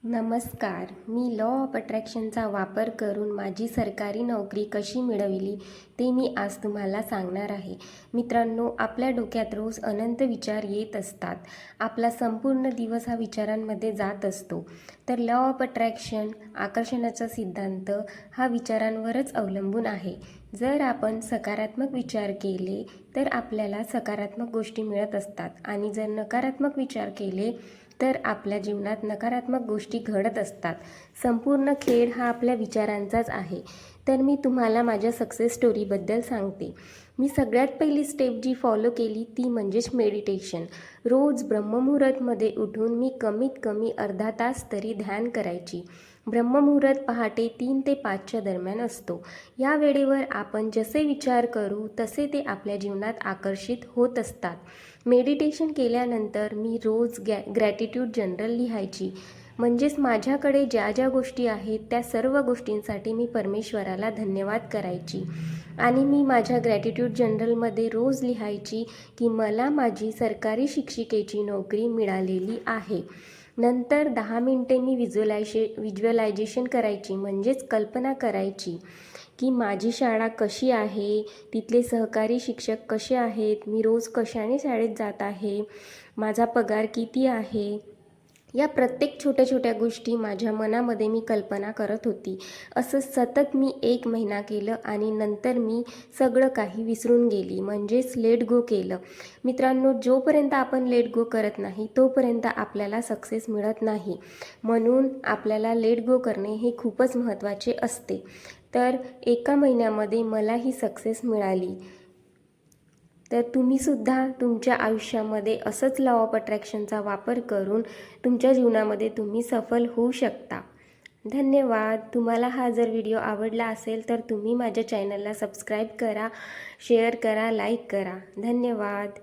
नमस्कार. मी law of अट्रॅक्शनचा वापर करून माझी सरकारी नोकरी कशी मिळवली ते मी आज तुम्हाला सांगणार आहे. मित्रांनो, आपल्या डोक्यात रोज अनंत विचार येत असतात. आपला संपूर्ण दिवस हा विचारांमध्ये जात असतो. तर लॉ ऑफ अट्रॅक्शन, आकर्षणाचा सिद्धांत हा विचारांवरच अवलंबून आहे. जर आपण सकारात्मक विचार केले तर आपल्याला सकारात्मक गोष्टी मिळत असतात आणि जर नकारात्मक विचार केले तर आपल्या जीवनात नकारात्मक गोष्टी घडत असतात. संपूर्ण खेळ हा आपल्या विचारांचाच आहे. तर मी तुम्हाला माझ्या सक्सेस स्टोरीबद्दल सांगते. मी सगळ्यात पहिली स्टेप जी फॉलो केली ती म्हणजेच मेडिटेशन. रोज ब्रह्ममुहूर्तमध्ये उठून मी कमीत कमी अर्धा तास तरी ध्यान करायची. ब्रह्ममुहूर्त पहाटे 3 ते 5च्या दरम्यान असतो. या वेळेवर आपण जसे विचार करू तसे ते आपल्या जीवनात आकर्षित होत असतात. मेडिटेशन केल्यानंतर मी रोज ग्रॅटिट्यूड जर्नल लिहायची. म्हणजेच माझ्याकडे ज्या ज्या गोष्टी आहेत त्या सर्व गोष्टींसाठी मी परमेश्वराला धन्यवाद करायची. आणि मी माझ्या ग्रॅटिट्यूड जर्नलमध्ये रोज लिहायची की मला माझी सरकारी शिक्षिकेची नोकरी मिळालेली आहे. नंतर 10 मिनटे मी व्हिज्युअलायझेशन करायची, म्हणजेच कल्पना करायची की माझी शाळा कशी आहे, तिथले सहकारी शिक्षक कसे आहेत, मी रोज कशाने शाळेत जात आहे, माझा पगार किती आहे. या प्रत्येक छोट्या छोट्या गोष्टी माझ्या मनामध्ये मी कल्पना करत होती. असं सतत मी 1 महिना केलं आणि नंतर मी सगळं काही विसरून गेली, म्हणजेच लेट गो केलं. मित्रांनो, जोपर्यंत आपण लेट गो करत नाही तोपर्यंत आपल्याला सक्सेस मिळत नाही. म्हणून आपल्याला लेट गो करणे हे खूपच महत्त्वाचे असते. तर 1 महिन्यामध्ये मला ही सक्सेस मिळाली. तर तुम्हीसुद्धा तुमच्या आयुष्यामध्ये असंच लॉ ऑफ अट्रॅक्शनचा वापर करून तुमच्या जीवनामध्ये तुम्ही सफल होऊ शकता. धन्यवाद. तुम्हाला हा जर व्हिडिओ आवडला असेल तर तुम्ही माझ्या चॅनलला सबस्क्राईब करा, शेअर करा, लाईक करा. धन्यवाद.